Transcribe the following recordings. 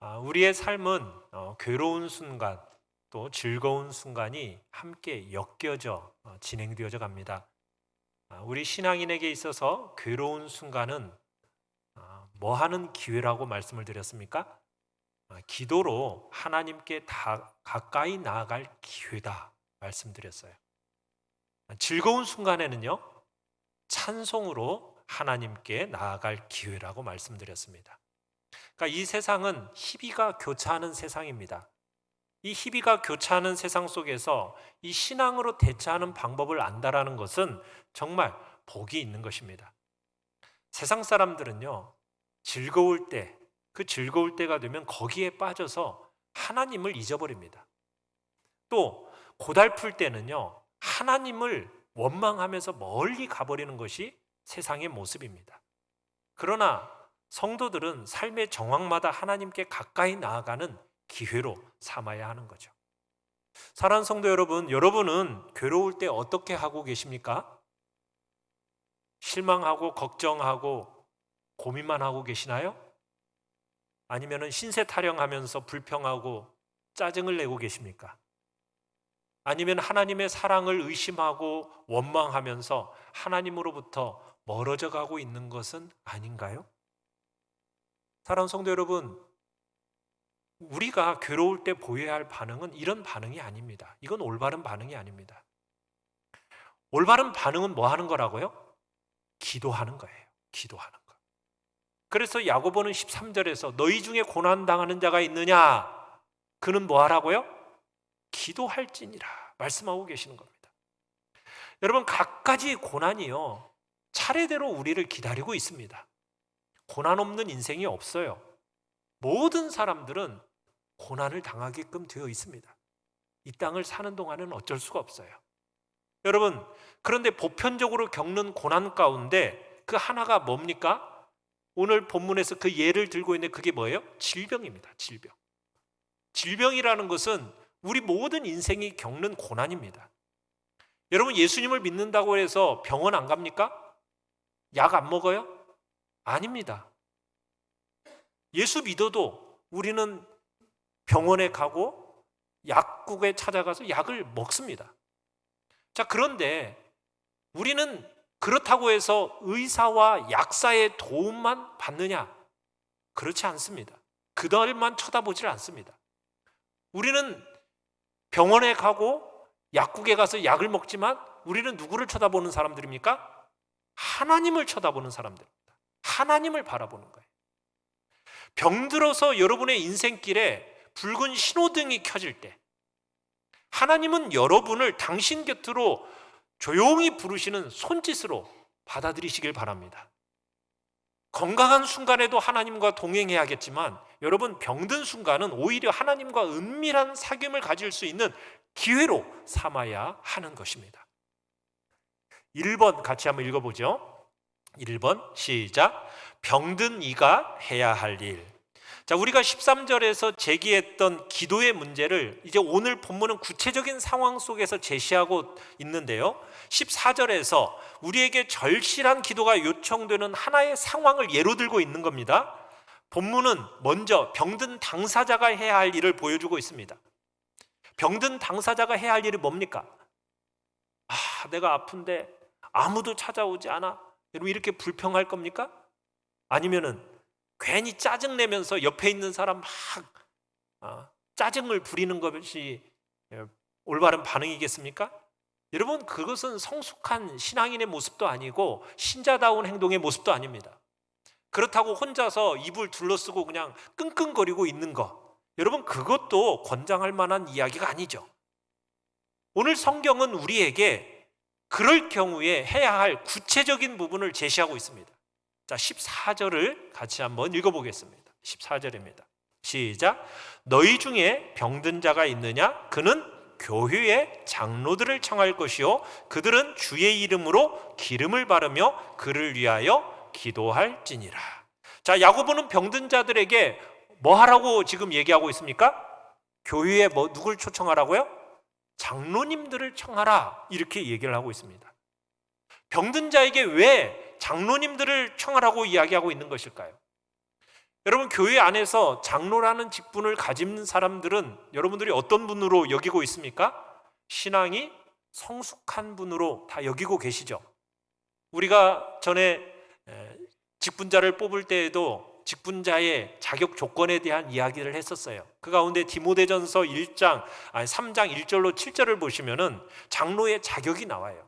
우리의 삶은 괴로운 순간 또 즐거운 순간이 함께 엮여져 진행되어져 갑니다. 우리 신앙인에게 있어서 괴로운 순간은 뭐 하는 기회라고 말씀을 드렸습니까? 기도로 하나님께 다 가까이 나아갈 기회다 말씀드렸어요. 즐거운 순간에는요, 찬송으로 하나님께 나아갈 기회라고 말씀드렸습니다. 그러니까 이 세상은 희비가 교차하는 세상입니다. 이 희비가 교차하는 세상 속에서 이 신앙으로 대처하는 방법을 안다라는 것은 정말 복이 있는 것입니다. 세상 사람들은요, 즐거울 때, 그 즐거울 때가 되면 거기에 빠져서 하나님을 잊어버립니다. 또 고달플 때는요, 하나님을 원망하면서 멀리 가버리는 것이 세상의 모습입니다. 그러나 성도들은 삶의 정황마다 하나님께 가까이 나아가는 기회로 삼아야 하는 거죠. 사랑하는 성도 여러분, 여러분은 괴로울 때 어떻게 하고 계십니까? 실망하고 걱정하고 고민만 하고 계시나요? 아니면 신세 타령하면서 불평하고 짜증을 내고 계십니까? 아니면 하나님의 사랑을 의심하고 원망하면서 하나님으로부터 멀어져 가고 있는 것은 아닌가요? 사랑하는 성도 여러분, 우리가 괴로울 때 보여야 할 반응은 이런 반응이 아닙니다. 이건 올바른 반응이 아닙니다. 올바른 반응은 뭐 하는 거라고요? 기도하는 거예요. 기도하는 거. 그래서 야고보는 13절에서 너희 중에 고난당하는 자가 있느냐? 그는 뭐 하라고요? 기도할지니라 말씀하고 계시는 겁니다. 여러분, 갖가지 고난이요, 차례대로 우리를 기다리고 있습니다. 고난 없는 인생이 없어요. 모든 사람들은 고난을 당하게끔 되어 있습니다. 이 땅을 사는 동안은 어쩔 수가 없어요. 여러분, 그런데 보편적으로 겪는 고난 가운데 그 하나가 뭡니까? 오늘 본문에서 그 예를 들고 있는 그게 뭐예요? 질병입니다. 질병. 질병이라는 것은 우리 모든 인생이 겪는 고난입니다. 여러분, 예수님을 믿는다고 해서 병원 안 갑니까? 약 안 먹어요? 아닙니다. 예수 믿어도 우리는 병원에 가고 약국에 찾아가서 약을 먹습니다. 자, 그런데 우리는 그렇다고 해서 의사와 약사의 도움만 받느냐? 그렇지 않습니다. 그들만 쳐다보질 않습니다. 우리는 병원에 가고 약국에 가서 약을 먹지만 우리는 누구를 쳐다보는 사람들입니까? 하나님을 쳐다보는 사람들입니다. 하나님을 바라보는 거예요. 병들어서 여러분의 인생길에 붉은 신호등이 켜질 때 하나님은 여러분을 당신 곁으로 조용히 부르시는 손짓으로 받아들이시길 바랍니다. 건강한 순간에도 하나님과 동행해야겠지만 여러분, 병든 순간은 오히려 하나님과 은밀한 사귐을 가질 수 있는 기회로 삼아야 하는 것입니다. 1번 같이 한번 읽어보죠. 1번 시작. 병든 이가 해야 할 일. 자, 우리가 13절에서 제기했던 기도의 문제를 이제 오늘 본문은 구체적인 상황 속에서 제시하고 있는데요, 14절에서 우리에게 절실한 기도가 요청되는 하나의 상황을 예로 들고 있는 겁니다. 본문은 먼저 병든 당사자가 해야 할 일을 보여주고 있습니다. 병든 당사자가 해야 할 일이 뭡니까? 내가 아픈데 아무도 찾아오지 않아. 여러분, 이렇게 불평할 겁니까? 아니면은 괜히 짜증내면서 옆에 있는 사람 막 짜증을 부리는 것이 올바른 반응이겠습니까? 여러분, 그것은 성숙한 신앙인의 모습도 아니고 신자다운 행동의 모습도 아닙니다. 그렇다고 혼자서 입을 둘러쓰고 그냥 끙끙거리고 있는 것, 여러분, 그것도 권장할 만한 이야기가 아니죠. 오늘 성경은 우리에게 그럴 경우에 해야 할 구체적인 부분을 제시하고 있습니다. 자, 14절을 같이 한번 읽어보겠습니다. 14절입니다. 시작. 너희 중에 병든 자가 있느냐? 그는 교회의 장로들을 청할 것이요 그들은 주의 이름으로 기름을 바르며 그를 위하여 기도할지니라. 자, 야고보는 병든 자들에게 뭐 하라고 지금 얘기하고 있습니까? 교회에 누굴 초청하라고요? 장로님들을 청하라, 이렇게 얘기를 하고 있습니다. 병든 자에게 왜 장로님들을 청하라고 이야기하고 있는 것일까요? 여러분, 교회 안에서 장로라는 직분을 가진 사람들은 여러분들이 어떤 분으로 여기고 있습니까? 신앙이 성숙한 분으로 다 여기고 계시죠. 우리가 전에 직분자를 뽑을 때에도 직분자의 자격 조건에 대한 이야기를 했었어요. 그 가운데 디모데전서 3장 1절로 7절을 보시면은 장로의 자격이 나와요.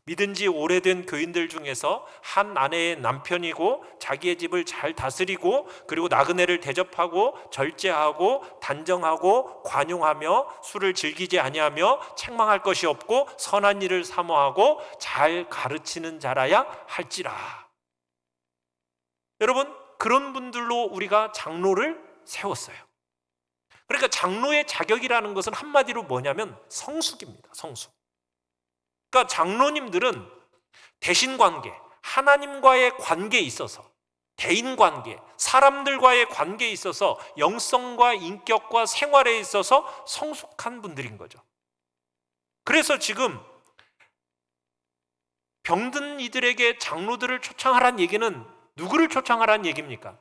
믿은 지 오래된 교인들 중에서 한 아내의 남편이고 자기의 집을 잘 다스리고 그리고 나그네를 대접하고 절제하고 단정하고 관용하며 술을 즐기지 아니하며 책망할 것이 없고 선한 일을 사모하고 잘 가르치는 자라야 할지라. 여러분, 그런 분들로 우리가 장로를 세웠어요. 그러니까 장로의 자격이라는 것은 한마디로 뭐냐면 성숙입니다. 성숙. 그러니까 장로님들은 대신관계, 하나님과의 관계에 있어서, 대인관계, 사람들과의 관계에 있어서 영성과 인격과 생활에 있어서 성숙한 분들인 거죠. 그래서 지금 병든 이들에게 장로들을 초청하라는 얘기는 누구를 초청하라는 얘기입니까?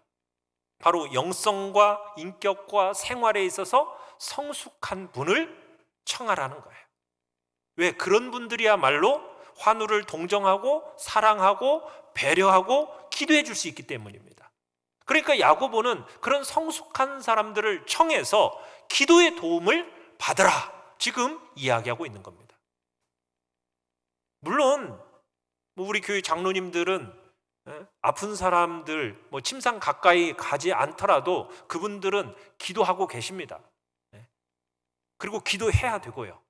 바로 영성과 인격과 생활에 있어서 성숙한 분을 청하라는 거예요. 왜? 그런 분들이야말로 환우를 동정하고 사랑하고 배려하고 기도해 줄 수 있기 때문입니다. 그러니까 야고보는 그런 성숙한 사람들을 청해서 기도의 도움을 받으라, 지금 이야기하고 있는 겁니다. 물론 우리 교회 장로님들은 아픈 사람들 침상 가까이 가지 않더라도 그분들은 기도하고 계십니다. 그리고 기도해야 되고요.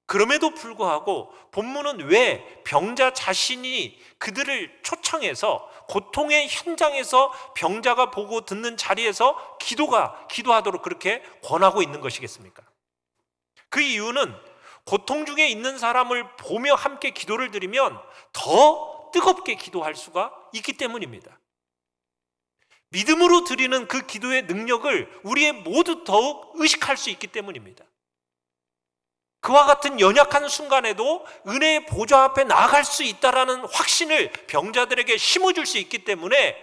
그럼에도 불구하고 본문은 왜 병자 자신이 그들을 초청해서 고통의 현장에서 병자가 보고 듣는 자리에서 기도하도록 그렇게 권하고 있는 것이겠습니까? 그 이유는 고통 중에 있는 사람을 보며 함께 기도를 드리면 더 뜨겁게 기도할 수가 있기 때문입니다. 믿음으로 드리는 그 기도의 능력을 우리의 모두 더욱 의식할 수 있기 때문입니다. 그와 같은 연약한 순간에도 은혜의 보좌 앞에 나아갈 수 있다라는 확신을 병자들에게 심어줄 수 있기 때문에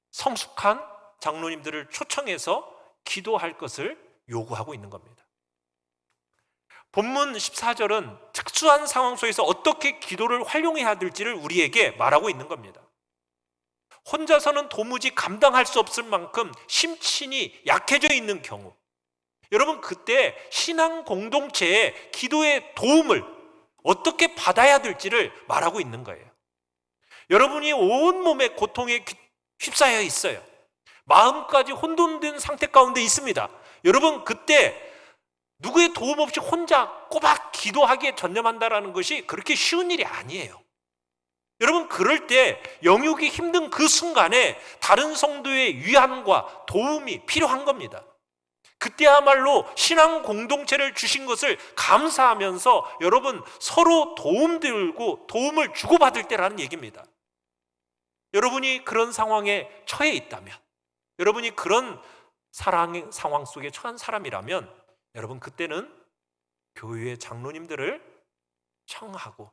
성숙한 장로님들을 초청해서 기도할 것을 요구하고 있는 겁니다. 본문 14절은 특수한 상황 속에서 어떻게 기도를 활용해야 될지를 우리에게 말하고 있는 겁니다. 혼자서는 도무지 감당할 수 없을 만큼 심신이 약해져 있는 경우, 여러분, 그때 신앙 공동체의 기도의 도움을 어떻게 받아야 될지를 말하고 있는 거예요. 여러분이 온몸에 고통에 휩싸여 있어요. 마음까지 혼돈된 상태 가운데 있습니다. 여러분, 그때 누구의 도움 없이 혼자 꼬박 기도하기에 전념한다는 것이 그렇게 쉬운 일이 아니에요. 여러분, 그럴 때 영육이 힘든 그 순간에 다른 성도의 위안과 도움이 필요한 겁니다. 그때야말로 신앙 공동체를 주신 것을 감사하면서 여러분 서로 도움을 주고받을 때라는 얘기입니다. 여러분이 그런 상황에 처해 있다면, 여러분이 그런 사랑의 상황 속에 처한 사람이라면 여러분 그때는 교회의 장로님들을 청하고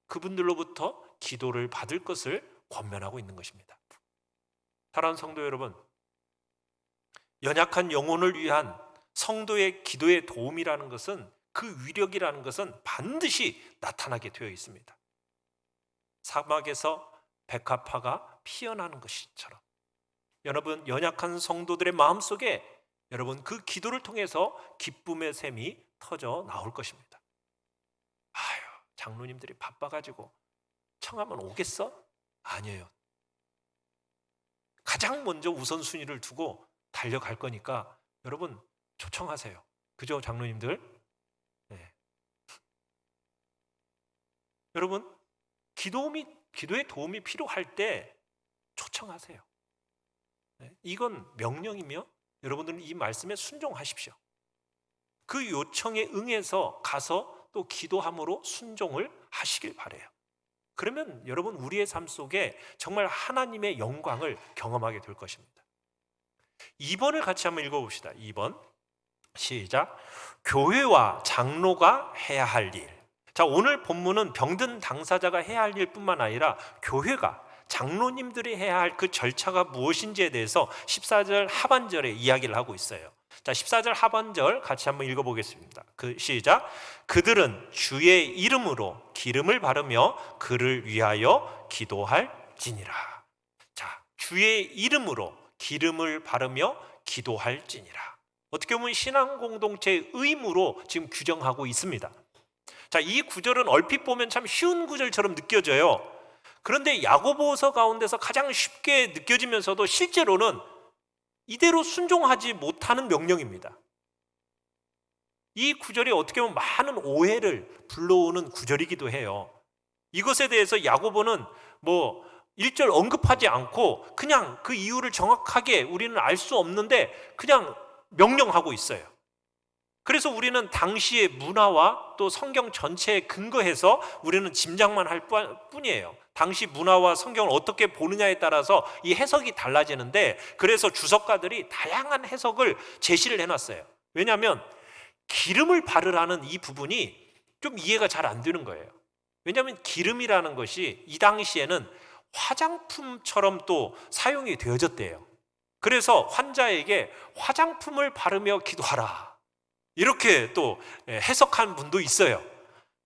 그분들로부터 기도를 받을 것을 권면하고 있는 것입니다. 사랑하는 성도 여러분, 연약한 영혼을 위한 성도의 기도의 도움이라는 것은, 그 위력이라는 것은 반드시 나타나게 되어 있습니다. 사막에서 백합화가 피어나는 것처럼 여러분, 연약한 성도들의 마음속에 여러분 그 기도를 통해서 기쁨의 샘이 터져 나올 것입니다. 아유, 장로님들이 바빠가지고 청하면 오겠어? 아니에요. 가장 먼저 우선순위를 두고 달려갈 거니까 여러분 초청하세요. 그죠, 장로님들? 네. 여러분, 기도의 도움이 필요할 때 초청하세요. 네. 이건 명령이며 여러분들은 이 말씀에 순종하십시오. 그 요청에 응해서 가서 또 기도함으로 순종을 하시길 바라요. 그러면 여러분 우리의 삶 속에 정말 하나님의 영광을 경험하게 될 것입니다. 2번을 같이 한번 읽어봅시다. 2번 시작. 교회와 장로가 해야 할 일. 자, 오늘 본문은 병든 당사자가 해야 할 일뿐만 아니라 교회가, 장로님들이 해야 할 그 절차가 무엇인지에 대해서 14절 하반절에 이야기를 하고 있어요. 자, 14절 하반절 같이 한번 읽어보겠습니다. 시작. 그들은 주의 이름으로 기름을 바르며 그를 위하여 기도할지니라. 자, 주의 이름으로 기름을 바르며 기도할지니라. 어떻게 보면 신앙 공동체의 의무로 지금 규정하고 있습니다. 자, 이 구절은 얼핏 보면 참 쉬운 구절처럼 느껴져요. 그런데 야고보서 가운데서 가장 쉽게 느껴지면서도 실제로는 이대로 순종하지 못하는 명령입니다. 이 구절이 어떻게 보면 많은 오해를 불러오는 구절이기도 해요. 이것에 대해서 야고보는 1절 언급하지 않고 그냥 그 이유를 정확하게 우리는 알 수 없는데 그냥 명령하고 있어요. 그래서 우리는 당시의 문화와 또 성경 전체에 근거해서 우리는 짐작만 할 뿐이에요. 당시 문화와 성경을 어떻게 보느냐에 따라서 이 해석이 달라지는데, 그래서 주석가들이 다양한 해석을 제시를 해놨어요. 왜냐하면 기름을 바르라는 이 부분이 좀 이해가 잘 안 되는 거예요. 왜냐하면 기름이라는 것이 이 당시에는 화장품처럼 또 사용이 되어졌대요. 그래서 환자에게 화장품을 바르며 기도하라, 이렇게 또 해석한 분도 있어요.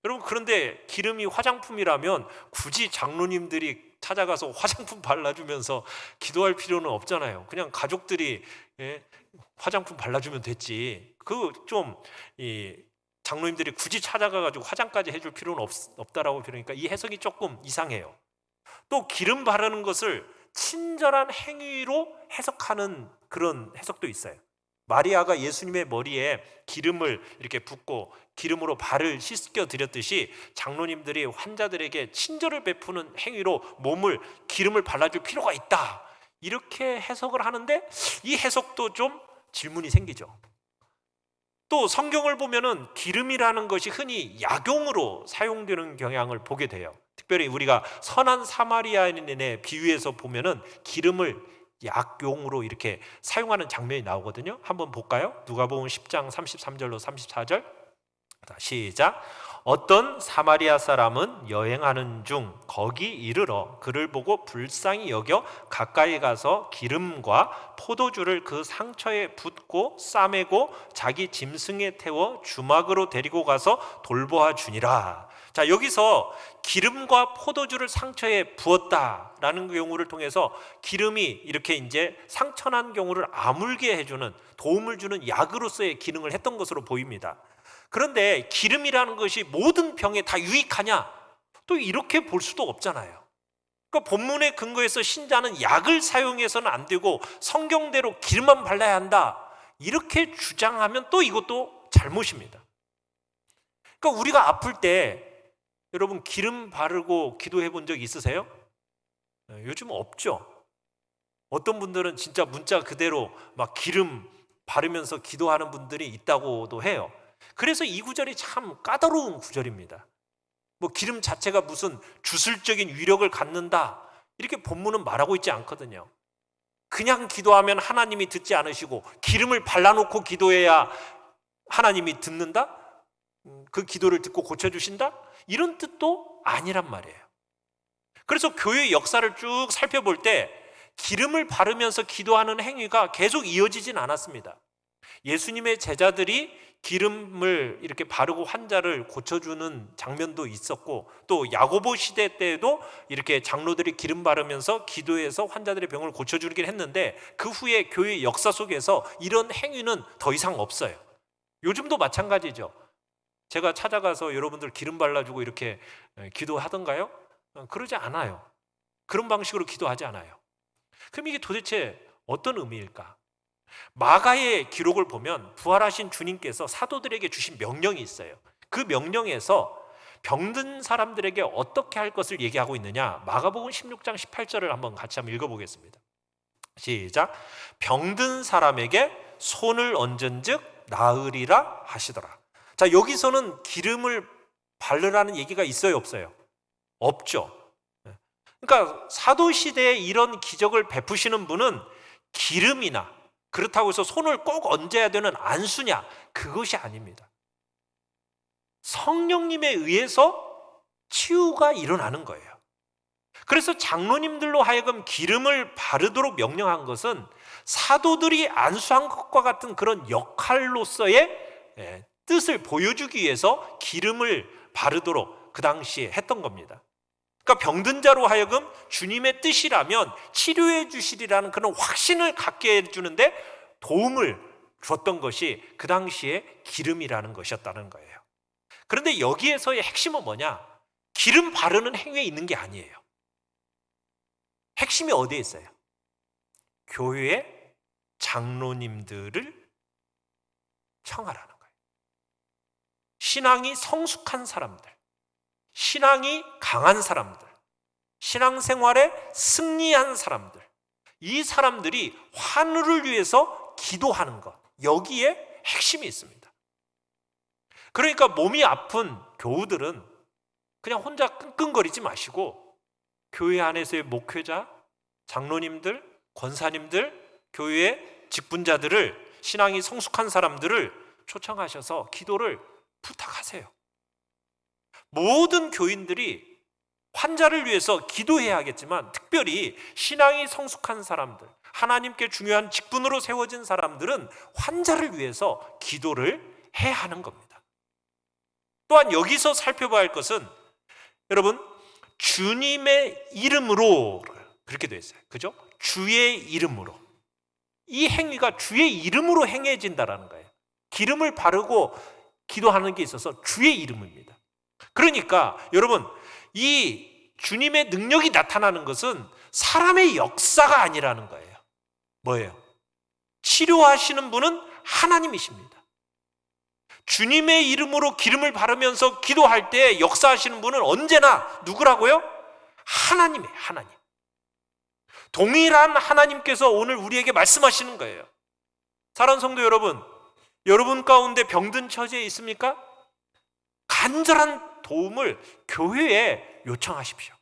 여러분, 그런데 기름이 화장품이라면 굳이 장로님들이 찾아가서 화장품 발라주면서 기도할 필요는 없잖아요. 그냥 가족들이 화장품 발라주면 됐지. 장로님들이 굳이 찾아가가지고 화장까지 해줄 필요는 없다라고, 그러니까 이 해석이 조금 이상해요. 또 기름 바르는 것을 친절한 행위로 해석하는 그런 해석도 있어요. 마리아가 예수님의 머리에 기름을 이렇게 붓고 기름으로 발을 씻겨 드렸듯이 장로님들이 환자들에게 친절을 베푸는 행위로 기름을 발라줄 필요가 있다, 이렇게 해석을 하는데 이 해석도 좀 질문이 생기죠. 또 성경을 보면은 기름이라는 것이 흔히 약용으로 사용되는 경향을 보게 돼요. 특별히 우리가 선한 사마리아인의 비유에서 보면은 기름을 약용으로 이렇게 사용하는 장면이 나오거든요. 한번 볼까요? 누가복음 10장 33절로 34절. 시작. 어떤 사마리아 사람은 여행하는 중 거기 이르러 그를 보고 불쌍히 여겨 가까이 가서 기름과 포도주를 그 상처에 붓고 싸매고 자기 짐승에 태워 주막으로 데리고 가서 돌보아 주니라. 자, 여기서 기름과 포도주를 상처에 부었다라는 경우를 통해서 기름이 이렇게 이제 상처난 경우를 아물게 해주는, 도움을 주는 약으로서의 기능을 했던 것으로 보입니다. 그런데 기름이라는 것이 모든 병에 다 유익하냐? 또 이렇게 볼 수도 없잖아요. 그러니까 본문의 근거에서 신자는 약을 사용해서는 안 되고 성경대로 기름만 발라야 한다, 이렇게 주장하면 또 이것도 잘못입니다. 그러니까 우리가 아플 때 여러분 기름 바르고 기도해 본 적 있으세요? 요즘 없죠. 어떤 분들은 진짜 문자 그대로 막 기름 바르면서 기도하는 분들이 있다고도 해요. 그래서 이 구절이 참 까다로운 구절입니다. 기름 자체가 무슨 주술적인 위력을 갖는다, 이렇게 본문은 말하고 있지 않거든요. 그냥 기도하면 하나님이 듣지 않으시고 기름을 발라놓고 기도해야 하나님이 듣는다? 그 기도를 듣고 고쳐주신다? 이런 뜻도 아니란 말이에요. 그래서 교회의 역사를 쭉 살펴볼 때 기름을 바르면서 기도하는 행위가 계속 이어지진 않았습니다. 예수님의 제자들이 기름을 이렇게 바르고 환자를 고쳐주는 장면도 있었고, 또 야고보 시대 때에도 이렇게 장로들이 기름 바르면서 기도해서 환자들의 병을 고쳐주긴 했는데, 그 후에 교회 역사 속에서 이런 행위는 더 이상 없어요. 요즘도 마찬가지죠. 제가 찾아가서 여러분들 기름 발라주고 이렇게 기도하던가요? 그러지 않아요. 그런 방식으로 기도하지 않아요. 그럼 이게 도대체 어떤 의미일까? 마가의 기록을 보면 부활하신 주님께서 사도들에게 주신 명령이 있어요. 그 명령에서 병든 사람들에게 어떻게 할 것을 얘기하고 있느냐? 마가복음 16장 18절을 한번 같이 읽어보겠습니다. 시작. 병든 사람에게 손을 얹은즉 나으리라 하시더라. 자, 여기서는 기름을 바르라는 얘기가 있어요, 없어요? 없죠. 그러니까 사도시대에 이런 기적을 베푸시는 분은 기름이나, 그렇다고 해서 손을 꼭 얹어야 되는 안수냐, 그것이 아닙니다. 성령님에 의해서 치유가 일어나는 거예요. 그래서 장로님들로 하여금 기름을 바르도록 명령한 것은 사도들이 안수한 것과 같은 그런 역할로서의 뜻을 보여주기 위해서 기름을 바르도록 그 당시에 했던 겁니다. 그러니까 병든 자로 하여금 주님의 뜻이라면 치료해 주시리라는 그런 확신을 갖게 해주는데 도움을 줬던 것이 그 당시에 기름이라는 것이었다는 거예요. 그런데 여기에서의 핵심은 뭐냐? 기름 바르는 행위에 있는 게 아니에요. 핵심이 어디에 있어요? 교회 장로님들을 청하라는 거예요. 신앙이 성숙한 사람들, 신앙이 강한 사람들, 신앙생활에 승리한 사람들, 이 사람들이 환우를 위해서 기도하는 것, 여기에 핵심이 있습니다. 그러니까 몸이 아픈 교우들은 그냥 혼자 끙끙거리지 마시고 교회 안에서의 목회자, 장로님들, 권사님들, 교회의 직분자들을, 신앙이 성숙한 사람들을 초청하셔서 기도를 부탁하세요. 모든 교인들이 환자를 위해서 기도해야 하겠지만 특별히 신앙이 성숙한 사람들, 하나님께 중요한 직분으로 세워진 사람들은 환자를 위해서 기도를 해야 하는 겁니다. 또한 여기서 살펴봐야 할 것은 여러분, 주님의 이름으로 그렇게 되어 있어요. 그죠? 주의 이름으로. 이 행위가 주의 이름으로 행해진다라는 거예요. 기름을 바르고 기도하는 게 있어서 주의 이름입니다. 그러니까 여러분, 이 주님의 능력이 나타나는 것은 사람의 역사가 아니라는 거예요. 뭐예요? 치료하시는 분은 하나님이십니다. 주님의 이름으로 기름을 바르면서 기도할 때 역사하시는 분은 언제나 누구라고요? 하나님이에요. 하나님. 동일한 하나님께서 오늘 우리에게 말씀하시는 거예요. 사랑하는 성도 여러분, 여러분 가운데 병든 처지에 있습니까? 간절한 도움을 교회에 요청하십시오.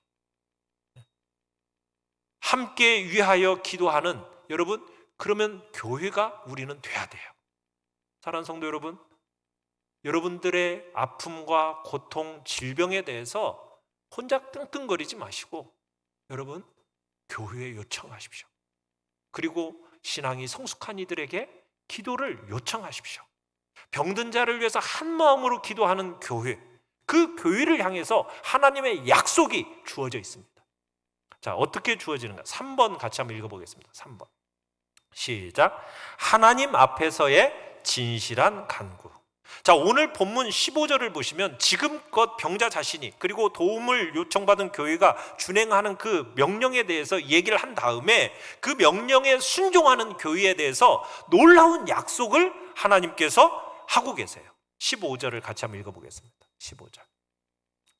함께 위하여 기도하는 여러분, 그러면 교회가 우리는 돼야 돼요. 사랑하는 성도 여러분, 여러분들의 아픔과 고통, 질병에 대해서 혼자 끙끙거리지 마시고 여러분 교회에 요청하십시오. 그리고 신앙이 성숙한 이들에게 기도를 요청하십시오. 병든 자를 위해서 한 마음으로 기도하는 교회, 그 교회를 향해서 하나님의 약속이 주어져 있습니다. 자, 어떻게 주어지는가? 3번 같이 한번 읽어보겠습니다. 3번 시작. 하나님 앞에서의 진실한 간구. 자, 오늘 본문 15절을 보시면 지금껏 병자 자신이 그리고 도움을 요청받은 교회가 준행하는 그 명령에 대해서 얘기를 한 다음에 그 명령에 순종하는 교회에 대해서 놀라운 약속을 하나님께서 하고 계세요. 15절을 같이 한번 읽어보겠습니다. 15절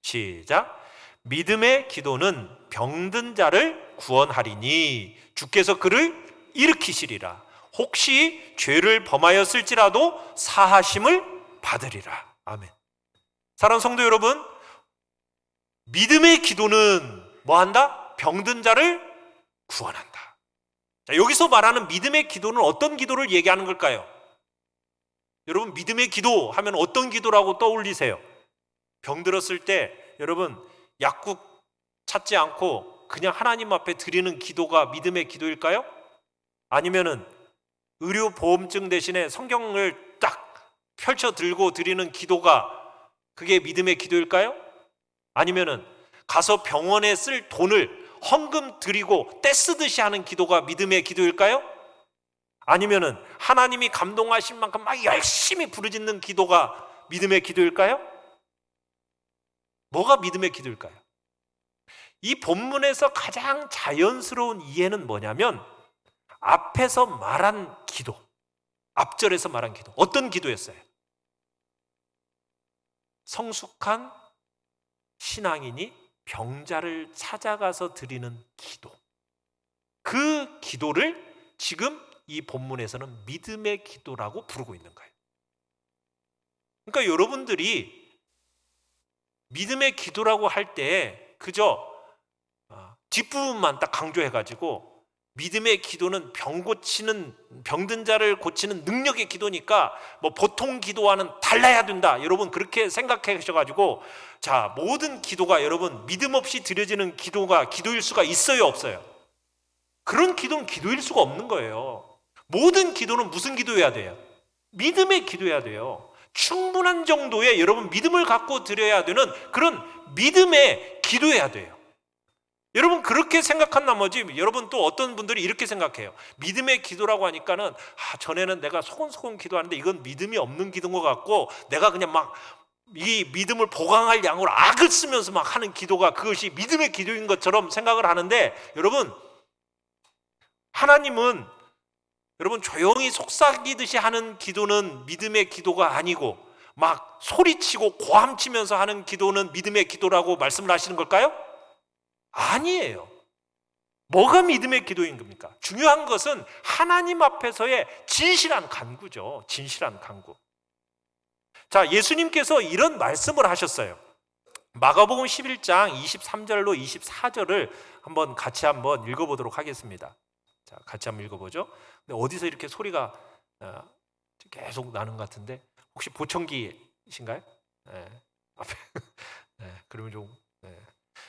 시작. 믿음의 기도는 병든 자를 구원하리니 주께서 그를 일으키시리라. 혹시 죄를 범하였을지라도 사하심을 받으리라. 아멘. 사랑하는 성도 여러분, 믿음의 기도는 뭐한다? 병든 자를 구원한다. 자, 여기서 말하는 믿음의 기도는 어떤 기도를 얘기하는 걸까요? 여러분, 믿음의 기도 하면 어떤 기도라고 떠올리세요? 병들었을 때 여러분 약국 찾지 않고 그냥 하나님 앞에 드리는 기도가 믿음의 기도일까요? 아니면은 의료보험증 대신에 성경을 딱 펼쳐 들고 드리는 기도가 그게 믿음의 기도일까요? 아니면은 가서 병원에 쓸 돈을 헌금 드리고 떼쓰듯이 하는 기도가 믿음의 기도일까요? 아니면은 하나님이 감동하신 만큼 막 열심히 부르짖는 기도가 믿음의 기도일까요? 뭐가 믿음의 기도일까요? 이 본문에서 가장 자연스러운 이해는 뭐냐면 앞에서 말한 기도, 앞절에서 말한 기도, 어떤 기도였어요? 성숙한 신앙인이 병자를 찾아가서 드리는 기도, 그 기도를 지금 이 본문에서는 믿음의 기도라고 부르고 있는 거예요. 그러니까 여러분들이 믿음의 기도라고 할 때 그저 뒷부분만 딱 강조해가지고 믿음의 기도는 병든 자를 고치는 능력의 기도니까 뭐 보통 기도와는 달라야 된다. 여러분 그렇게 생각하셔가지고 자, 모든 기도가 여러분 믿음 없이 드려지는 기도가 기도일 수가 있어요, 없어요? 그런 기도는 기도일 수가 없는 거예요. 모든 기도는 무슨 기도해야 돼요? 믿음의 기도해야 돼요. 충분한 정도의 여러분 믿음을 갖고 드려야 되는 그런 믿음의 기도해야 돼요. 여러분 그렇게 생각한 나머지 여러분 또 어떤 분들이 이렇게 생각해요. 믿음의 기도라고 하니까는 전에는 내가 소곤소곤 기도하는데 이건 믿음이 없는 기도인 것 같고 내가 그냥 막 이 믿음을 보강할 양으로 악을 쓰면서 막 하는 기도가 그것이 믿음의 기도인 것처럼 생각을 하는데 여러분 하나님은 여러분 조용히 속삭이듯이 하는 기도는 믿음의 기도가 아니고 막 소리치고 고함치면서 하는 기도는 믿음의 기도라고 말씀을 하시는 걸까요? 아니에요. 뭐가 믿음의 기도인 겁니까? 중요한 것은 하나님 앞에서의 진실한 간구죠. 진실한 간구. 자, 예수님께서 이런 말씀을 하셨어요. 마가복음 11장 23절로 24절을 같이 한번 읽어보도록 하겠습니다. 자, 같이 한번 읽어보죠. 근데 어디서 이렇게 소리가 계속 나는 것 같은데 혹시 보청기이신가요? 네. 앞에. 네, 그러면 좀. 네.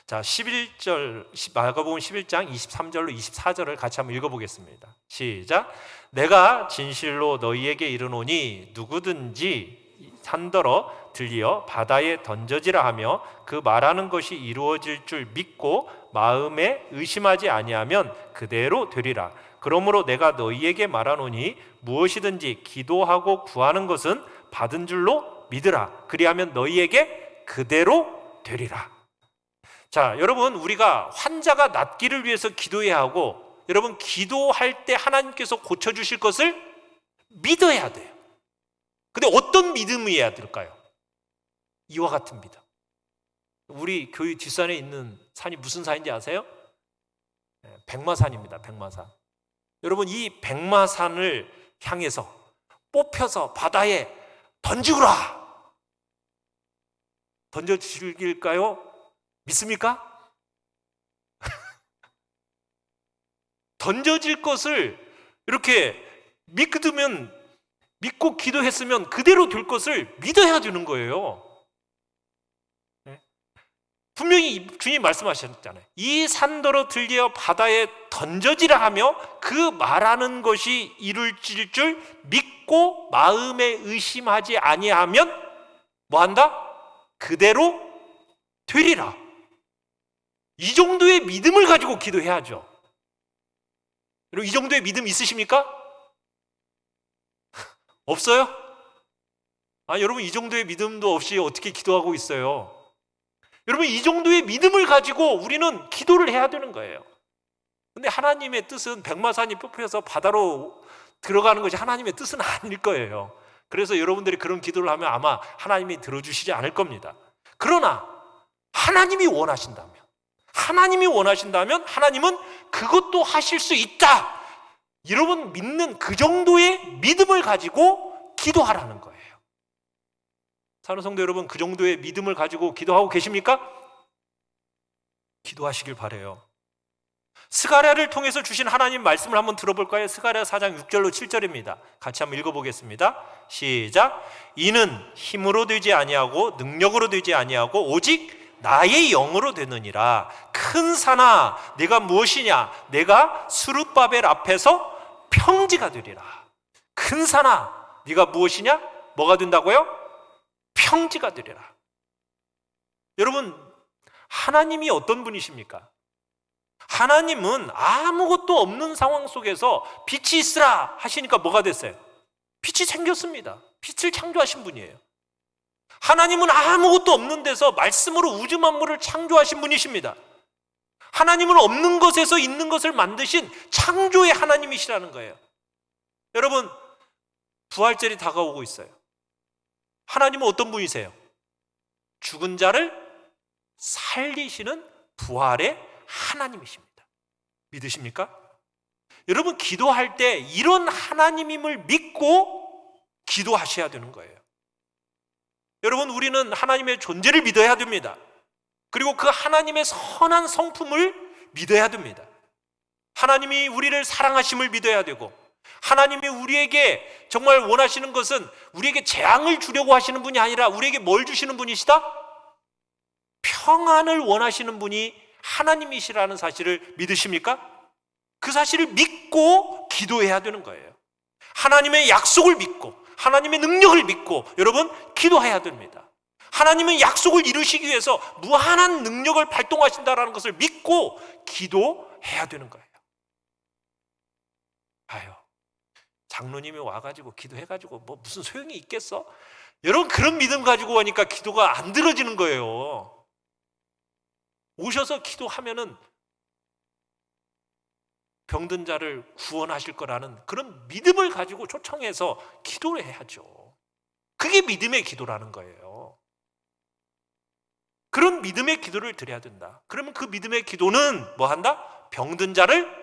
자, 마가복음 11장 23절로 24절을 같이 한번 읽어보겠습니다. 시작. 내가 진실로 너희에게 이르노니 누구든지 산더러 들리어 바다에 던져지라 하며 그 말하는 것이 이루어질 줄 믿고 마음에 의심하지 아니하면 그대로 되리라. 그러므로 내가 너희에게 말하노니 무엇이든지 기도하고 구하는 것은 받은 줄로 믿으라. 그리하면 너희에게 그대로 되리라. 자, 여러분 우리가 환자가 낫기를 위해서 기도해야 하고 여러분 기도할 때 하나님께서 고쳐주실 것을 믿어야 돼요. 근데 어떤 믿음이어야 될까요? 이와 같은 믿음. 우리 교회 뒷산에 있는 산이 무슨 산인지 아세요? 백마산입니다. 백마산. 여러분 이 백마산을 향해서 뽑혀서 바다에 던지구라. 던져질까요? 믿습니까? 던져질 것을 이렇게 믿고 기도했으면 그대로 될 것을 믿어야 되는 거예요. 분명히 주님 말씀하셨잖아요. 이 산더러 들려 바다에 던져지라 하며 그 말하는 것이 이룰 줄 믿고 마음에 의심하지 아니하면 뭐한다? 그대로 되리라. 이 정도의 믿음을 가지고 기도해야죠. 여러분 이 정도의 믿음 있으십니까? 없어요? 여러분 이 정도의 믿음도 없이 어떻게 기도하고 있어요? 여러분 이 정도의 믿음을 가지고 우리는 기도를 해야 되는 거예요. 근데 하나님의 뜻은 백마산이 뽑혀서 바다로 들어가는 것이 하나님의 뜻은 아닐 거예요. 그래서 여러분들이 그런 기도를 하면 아마 하나님이 들어주시지 않을 겁니다. 그러나 하나님이 원하신다면 하나님은 그것도 하실 수 있다. 여러분 믿는 그 정도의 믿음을 가지고 기도하라는 거예요. 사랑하는 성도 여러분, 그 정도의 믿음을 가지고 기도하고 계십니까? 기도하시길 바라요. 스가랴를 통해서 주신 하나님 말씀을 한번 들어볼까요? 스가랴 4장 6절로 7절입니다. 같이 한번 읽어보겠습니다. 시작. 이는 힘으로 되지 아니하고 능력으로 되지 아니하고 오직 나의 영으로 되느니라. 큰 산아 네가 무엇이냐? 내가 스룹바벨 앞에서 평지가 되리라. 큰 산아 네가 무엇이냐? 뭐가 된다고요? 평지가 되리라. 여러분 하나님이 어떤 분이십니까? 하나님은 아무것도 없는 상황 속에서 빛이 있으라 하시니까 뭐가 됐어요? 빛이 생겼습니다. 빛을 창조하신 분이에요. 하나님은 아무것도 없는 데서 말씀으로 우주 만물을 창조하신 분이십니다. 하나님은 없는 것에서 있는 것을 만드신 창조의 하나님이시라는 거예요. 여러분 부활절이 다가오고 있어요. 하나님은 어떤 분이세요? 죽은 자를 살리시는 부활의 하나님이십니다. 믿으십니까? 여러분 기도할 때 이런 하나님임을 믿고 기도하셔야 되는 거예요. 여러분 우리는 하나님의 존재를 믿어야 됩니다. 그리고 그 하나님의 선한 성품을 믿어야 됩니다. 하나님이 우리를 사랑하심을 믿어야 되고, 하나님이 우리에게 정말 원하시는 것은 우리에게 재앙을 주려고 하시는 분이 아니라 우리에게 뭘 주시는 분이시다? 평안을 원하시는 분이 하나님이시라는 사실을 믿으십니까? 그 사실을 믿고 기도해야 되는 거예요. 하나님의 약속을 믿고 하나님의 능력을 믿고 여러분 기도해야 됩니다. 하나님은 약속을 이루시기 위해서 무한한 능력을 발동하신다는 것을 믿고 기도해야 되는 거예요. 봐요, 장로님이 와가지고 기도해가지고 뭐 무슨 소용이 있겠어? 여러분, 그런 믿음 가지고 오니까 기도가 안 들어지는 거예요. 오셔서 기도하면은 병든 자를 구원하실 거라는 그런 믿음을 가지고 초청해서 기도를 해야죠. 그게 믿음의 기도라는 거예요. 그런 믿음의 기도를 드려야 된다. 그러면 그 믿음의 기도는 뭐 한다? 병든 자를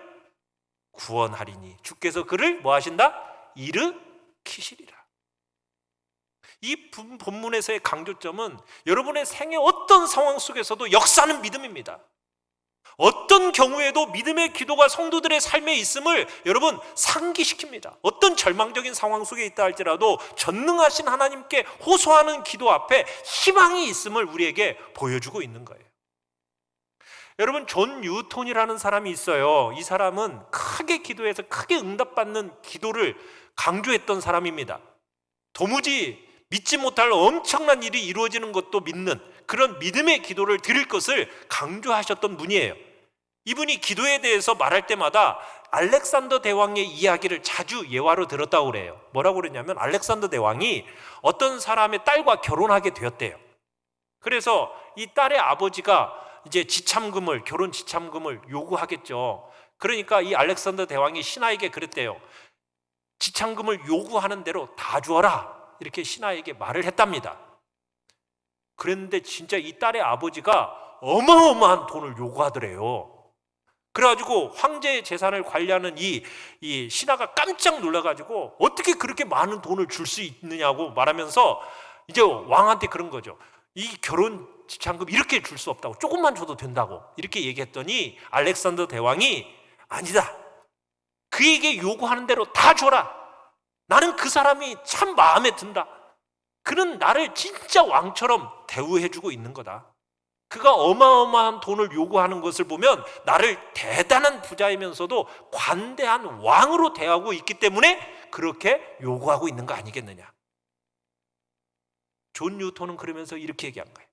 구원하리니 주께서 그를 뭐 하신다? 일으키시리라. 이 본문에서의 강조점은 여러분의 생애 어떤 상황 속에서도 역사하는 믿음입니다. 어떤 경우에도 믿음의 기도가 성도들의 삶에 있음을 여러분 상기시킵니다. 어떤 절망적인 상황 속에 있다 할지라도 전능하신 하나님께 호소하는 기도 앞에 희망이 있음을 우리에게 보여주고 있는 거예요. 여러분, 존 뉴턴이라는 사람이 있어요. 이 사람은 크게 기도해서 크게 응답받는 기도를 강조했던 사람입니다. 도무지 믿지 못할 엄청난 일이 이루어지는 것도 믿는 그런 믿음의 기도를 드릴 것을 강조하셨던 분이에요. 이분이 기도에 대해서 말할 때마다 알렉산더 대왕의 이야기를 자주 예화로 들었다고 그래요. 뭐라고 그러냐면 알렉산더 대왕이 어떤 사람의 딸과 결혼하게 되었대요. 그래서 이 딸의 아버지가 이제 지참금을, 결혼 지참금을 요구하겠죠. 그러니까 이 알렉산더 대왕이 신하에게 그랬대요. 지참금을 요구하는 대로 다 주어라, 이렇게 신하에게 말을 했답니다. 그랬는데 진짜 이 딸의 아버지가 어마어마한 돈을 요구하더래요. 그래가지고 황제의 재산을 관리하는 이 신하가 깜짝 놀라가지고 어떻게 그렇게 많은 돈을 줄 수 있느냐고 말하면서 이제 왕한테 그런 거죠. 이 결혼 지참금 이렇게 줄 수 없다고, 조금만 줘도 된다고 이렇게 얘기했더니 알렉산더 대왕이 아니다, 그에게 요구하는 대로 다 줘라, 나는 그 사람이 참 마음에 든다, 그는 나를 진짜 왕처럼 대우해주고 있는 거다, 그가 어마어마한 돈을 요구하는 것을 보면 나를 대단한 부자이면서도 관대한 왕으로 대하고 있기 때문에 그렇게 요구하고 있는 거 아니겠느냐. 존 뉴턴은 그러면서 이렇게 얘기한 거예요.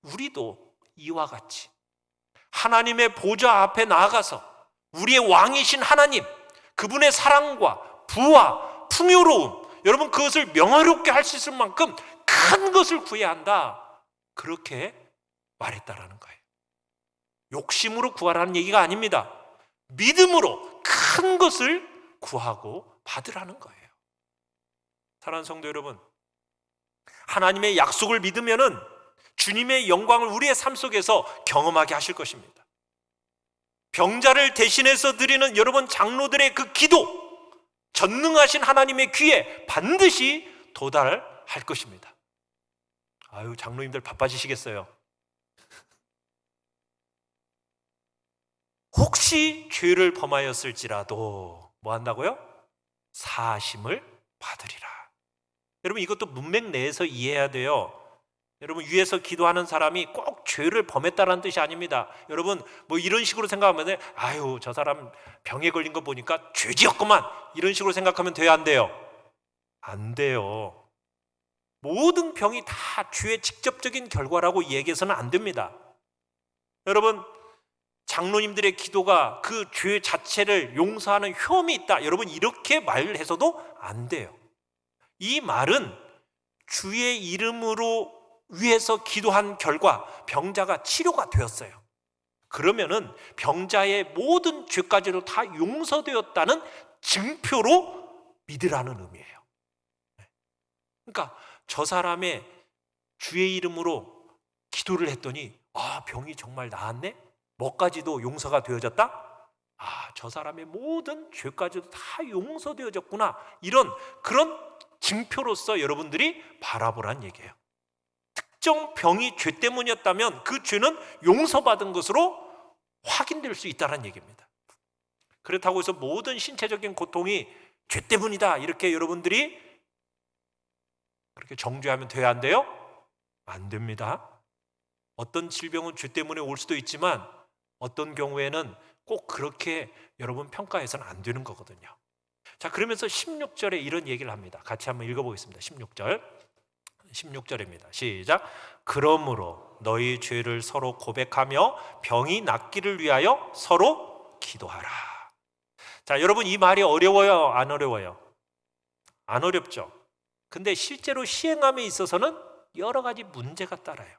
우리도 이와 같이 하나님의 보좌 앞에 나아가서 우리의 왕이신 하나님, 그분의 사랑과 부와 풍요로움, 여러분 그것을 명화롭게 할 수 있을 만큼 큰 것을 구해야 한다, 그렇게 말했다라는 거예요. 욕심으로 구하라는 얘기가 아닙니다. 믿음으로 큰 것을 구하고 받으라는 거예요. 사랑하는 성도 여러분, 하나님의 약속을 믿으면은 주님의 영광을 우리의 삶 속에서 경험하게 하실 것입니다. 병자를 대신해서 드리는 여러분 장로들의 그 기도, 전능하신 하나님의 귀에 반드시 도달할 것입니다. 아유, 장로님들 바빠지시겠어요. 혹시 죄를 범하였을지라도 뭐 한다고요? 사하심을 받으리라. 여러분, 이것도 문맥 내에서 이해해야 돼요. 여러분, 위에서 기도하는 사람이 꼭 죄를 범했다는 뜻이 아닙니다. 여러분, 뭐 이런 식으로 생각하면 아유, 저 사람 병에 걸린 거 보니까 죄지었구만, 이런 식으로 생각하면 돼요, 안 돼요? 안 돼요. 모든 병이 다 죄의 직접적인 결과라고 얘기해서는 안 됩니다. 여러분, 장로님들의 기도가 그 죄 자체를 용서하는 효험이 있다, 여러분 이렇게 말을 해서도 안 돼요. 이 말은 주의 이름으로 위해서 기도한 결과 병자가 치료가 되었어요. 그러면은 병자의 모든 죄까지도 다 용서되었다는 증표로 믿으라는 의미예요. 그러니까 저 사람의 주의 이름으로 기도를 했더니 병이 정말 나았네? 뭐까지도 용서가 되어졌다? 저 사람의 모든 죄까지도 다 용서되어졌구나, 이런 그런 증표로서 여러분들이 바라보란 얘기예요. 특정 병이 죄 때문이었다면 그 죄는 용서받은 것으로 확인될 수 있다는 얘기입니다. 그렇다고 해서 모든 신체적인 고통이 죄 때문이다 이렇게 여러분들이 그렇게 정죄하면 돼야 안 돼요? 안 됩니다. 어떤 질병은 죄 때문에 올 수도 있지만 어떤 경우에는 꼭 그렇게 여러분 평가해서는 안 되는 거거든요. 자, 그러면서 16절에 이런 얘기를 합니다. 같이 한번 읽어보겠습니다. 16절입니다. 시작. 그러므로 너희 죄를 서로 고백하며 병이 낫기를 위하여 서로 기도하라. 자, 여러분 이 말이 어려워요? 안 어려워요? 안 어렵죠? 근데 실제로 시행함에 있어서는 여러 가지 문제가 따라요.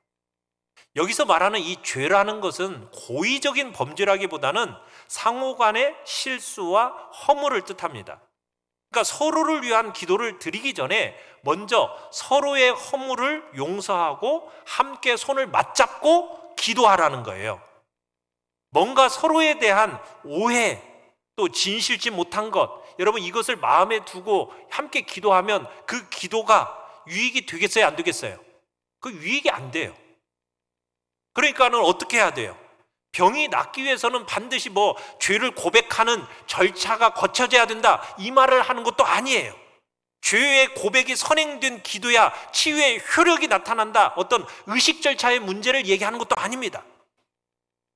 여기서 말하는 이 죄라는 것은 고의적인 범죄라기보다는 상호간의 실수와 허물을 뜻합니다. 그러니까 서로를 위한 기도를 드리기 전에 먼저 서로의 허물을 용서하고 함께 손을 맞잡고 기도하라는 거예요. 뭔가 서로에 대한 오해, 또 진실지 못한 것, 여러분 이것을 마음에 두고 함께 기도하면 그 기도가 유익이 되겠어요? 안 되겠어요? 그 유익이 안 돼요. 그러니까는 어떻게 해야 돼요? 병이 낫기 위해서는 반드시 죄를 고백하는 절차가 거쳐져야 된다 이 말을 하는 것도 아니에요. 죄의 고백이 선행된 기도야 치유의 효력이 나타난다, 어떤 의식 절차의 문제를 얘기하는 것도 아닙니다.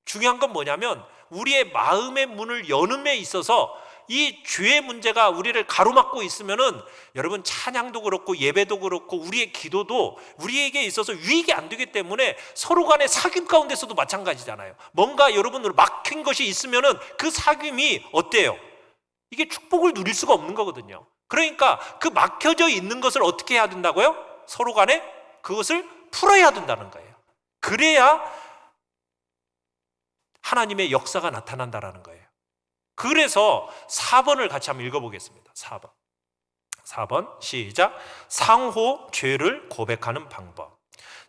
중요한 건 뭐냐면 우리의 마음의 문을 여는 데 있어서 이 죄의 문제가 우리를 가로막고 있으면은 여러분 찬양도 그렇고 예배도 그렇고 우리의 기도도 우리에게 있어서 유익이 안 되기 때문에 서로 간의 사귐 가운데서도 마찬가지잖아요. 뭔가 여러분으로 막힌 것이 있으면은 그 사귐이 어때요? 이게 축복을 누릴 수가 없는 거거든요. 그러니까 그 막혀져 있는 것을 어떻게 해야 된다고요? 서로 간에 그것을 풀어야 된다는 거예요. 그래야 하나님의 역사가 나타난다라는 거예요. 그래서 4번을 같이 한번 읽어보겠습니다. 4번 시작. 상호 죄를 고백하는 방법.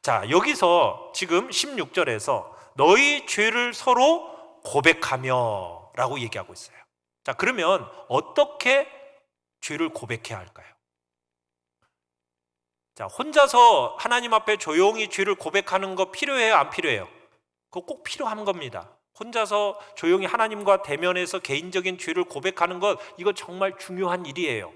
자, 여기서 지금 16절에서 너희 죄를 서로 고백하며 라고 얘기하고 있어요. 자, 그러면 어떻게 죄를 고백해야 할까요? 자, 혼자서 하나님 앞에 조용히 죄를 고백하는 거 필요해요? 안 필요해요? 그거 꼭 필요한 겁니다. 혼자서 조용히 하나님과 대면해서 개인적인 죄를 고백하는 것, 이거 정말 중요한 일이에요.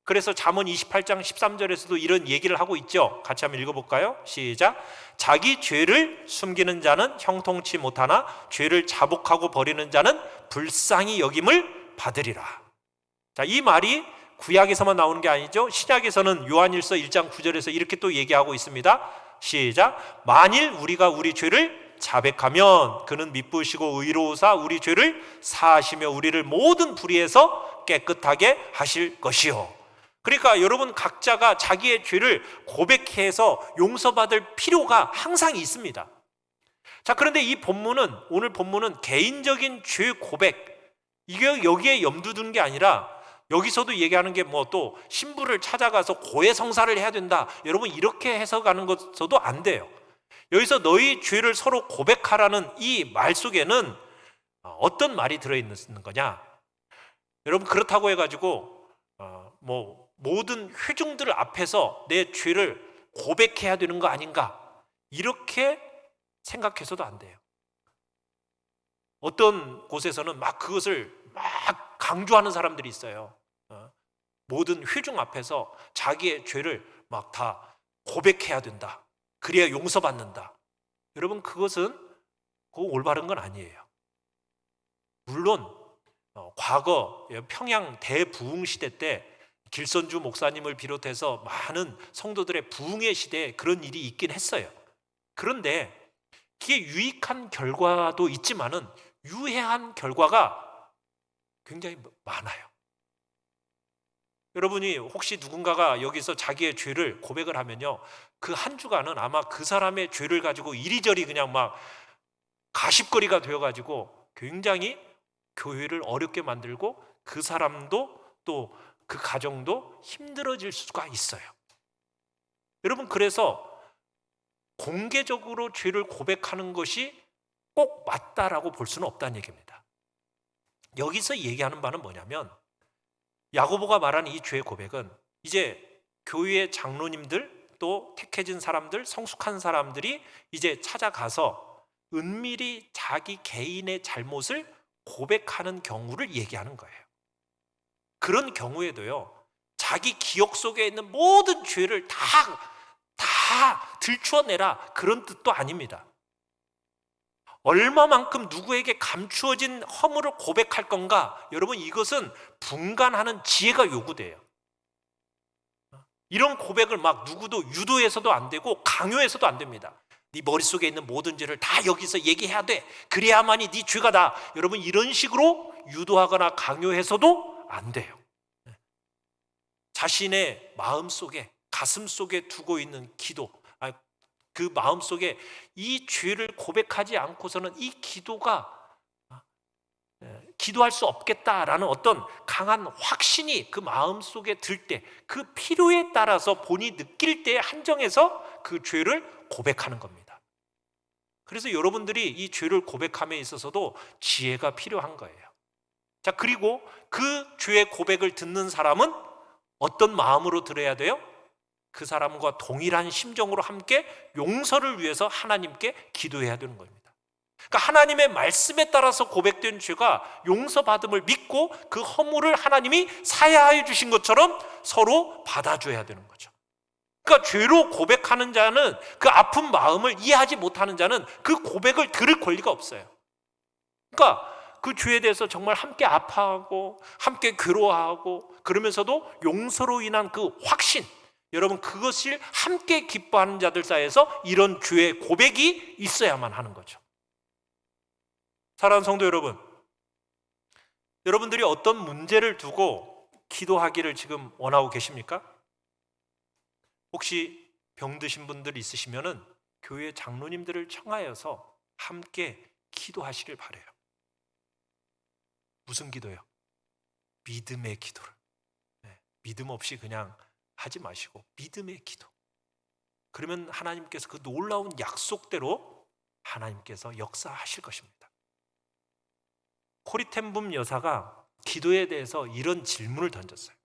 그래서 잠언 28장 13절에서도 이런 얘기를 하고 있죠. 같이 한번 읽어볼까요? 시작. 자기 죄를 숨기는 자는 형통치 못하나 죄를 자복하고 버리는 자는 불쌍히 여김을 받으리라. 자, 이 말이 구약에서만 나오는 게 아니죠. 신약에서는 요한일서 1장 9절에서 이렇게 또 얘기하고 있습니다. 시작. 만일 우리가 우리 죄를 자백하면 그는 미쁘시고 의로우사 우리 죄를 사하시며 우리를 모든 불의에서 깨끗하게 하실 것이요. 그러니까 여러분 각자가 자기의 죄를 고백해서 용서받을 필요가 항상 있습니다. 자, 그런데 이 본문은, 오늘 본문은 개인적인 죄 고백, 이게 여기에 염두 두는 게 아니라 여기서도 얘기하는 게 또 신부를 찾아가서 고해성사를 해야 된다, 여러분 이렇게 해석하는 것도 안 돼요. 여기서 너희 죄를 서로 고백하라는 이 말 속에는 어떤 말이 들어있는 거냐? 여러분 그렇다고 해가지고 모든 회중들 앞에서 내 죄를 고백해야 되는 거 아닌가? 이렇게 생각해서도 안 돼요. 어떤 곳에서는 막 그것을 막 강조하는 사람들이 있어요. 모든 회중 앞에서 자기의 죄를 막 다 고백해야 된다, 그래야 용서받는다. 여러분 그것은 올바른 건 아니에요. 물론 과거 평양 대부흥 시대 때 길선주 목사님을 비롯해서 많은 성도들의 부흥의 시대에 그런 일이 있긴 했어요. 그런데 그게 유익한 결과도 있지만은 유해한 결과가 굉장히 많아요. 여러분이 혹시 누군가가 여기서 자기의 죄를 고백을 하면요, 그 한 주간은 아마 그 사람의 죄를 가지고 이리저리 그냥 막 가십거리가 되어가지고 굉장히 교회를 어렵게 만들고 그 사람도 또 그 가정도 힘들어질 수가 있어요. 여러분 그래서 공개적으로 죄를 고백하는 것이 꼭 맞다라고 볼 수는 없다는 얘기입니다. 여기서 얘기하는 바는 뭐냐면 야고보가 말하는 이 죄의 고백은 이제 교회의 장로님들 또 택해진 사람들, 성숙한 사람들이 이제 찾아가서 은밀히 자기 개인의 잘못을 고백하는 경우를 얘기하는 거예요. 그런 경우에도요, 자기 기억 속에 있는 모든 죄를 다 들추어내라, 그런 뜻도 아닙니다. 얼마만큼 누구에게 감추어진 허물을 고백할 건가? 여러분, 이것은 분간하는 지혜가 요구돼요. 이런 고백을 막 누구도 유도해서도 안 되고 강요해서도 안 됩니다. 네 머릿속에 있는 모든 죄를 다 여기서 얘기해야 돼. 그래야만이 네 죄가 다. 여러분, 이런 식으로 유도하거나 강요해서도 안 돼요. 자신의 마음속에, 가슴속에 두고 있는 기도, 그 마음속에 이 죄를 고백하지 않고서는 이 기도가 기도할 수 없겠다라는 어떤 강한 확신이 그 마음속에 들 때, 그 필요에 따라서 본인이 느낄 때에 한정해서 그 죄를 고백하는 겁니다. 그래서 여러분들이 이 죄를 고백함에 있어서도 지혜가 필요한 거예요. 자, 그리고 그 죄의 고백을 듣는 사람은 어떤 마음으로 들어야 돼요? 그 사람과 동일한 심정으로 함께 용서를 위해서 하나님께 기도해야 되는 겁니다. 그러니까 하나님의 말씀에 따라서 고백된 죄가 용서받음을 믿고 그 허물을 하나님이 사하여 주신 것처럼 서로 받아줘야 되는 거죠. 그러니까 죄로 고백하는 자는, 그 아픈 마음을 이해하지 못하는 자는 그 고백을 들을 권리가 없어요. 그러니까 그 죄에 대해서 정말 함께 아파하고 함께 괴로워하고 그러면서도 용서로 인한 그 확신, 여러분, 그것을 함께 기뻐하는 자들 사이에서 이런 죄의 고백이 있어야만 하는 거죠. 사랑하는 성도 여러분, 여러분들이 어떤 문제를 두고 기도하기를 지금 원하고 계십니까? 혹시 병드신 분들 있으시면은 교회 장로님들을 청하여서 함께 기도하시길 바라요. 무슨 기도요? 믿음의 기도를. 믿음 없이 그냥 하지 마시고 믿음의 기도. 그러면 하나님께서 그 놀라운 약속대로 하나님께서 역사하실 것입니다. 코리텐붐 여사가 기도에 대해서 이런 질문을 던졌어요.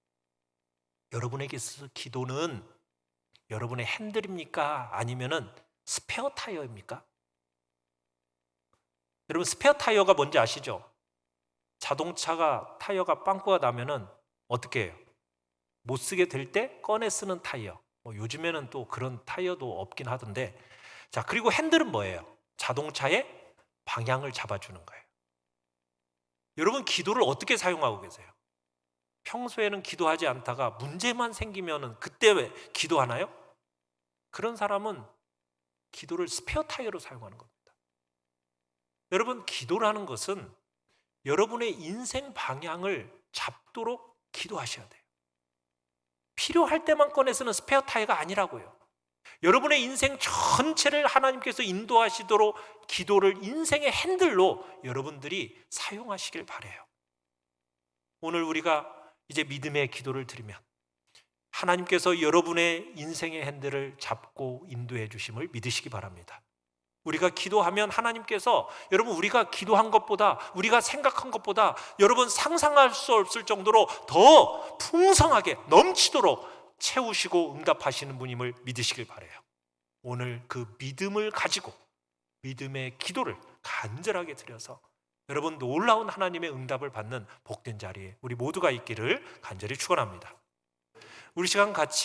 여러분에게 있어서 기도는 여러분의 핸들입니까? 아니면은 스페어 타이어입니까? 여러분, 스페어 타이어가 뭔지 아시죠? 자동차가 타이어가 빵꾸가 나면은 어떻게 해요? 못 쓰게 될 때 꺼내 쓰는 타이어. 요즘에는 또 그런 타이어도 없긴 하던데. 자, 그리고 핸들은 뭐예요? 자동차의 방향을 잡아주는 거예요. 여러분, 기도를 어떻게 사용하고 계세요? 평소에는 기도하지 않다가 문제만 생기면은 그때 왜 기도하나요? 그런 사람은 기도를 스페어 타이어로 사용하는 겁니다. 여러분, 기도라는 것은 여러분의 인생 방향을 잡도록 기도하셔야 돼요. 필요할 때만 꺼내 쓰는 스페어 타이어가 아니라고요. 여러분의 인생 전체를 하나님께서 인도하시도록 기도를 인생의 핸들로 여러분들이 사용하시길 바라요. 오늘 우리가 이제 믿음의 기도를 드리면 하나님께서 여러분의 인생의 핸들을 잡고 인도해 주심을 믿으시기 바랍니다. 우리가 기도하면 하나님께서, 여러분, 우리가 기도한 것보다, 우리가 생각한 것보다 여러분 상상할 수 없을 정도로 더 풍성하게 넘치도록 채우시고 응답하시는 분임을 믿으시길 바라요. 오늘 그 믿음을 가지고 믿음의 기도를 간절하게 드려서 여러분 놀라운 하나님의 응답을 받는 복된 자리에 우리 모두가 있기를 간절히 축원합니다. 우리 시간 같이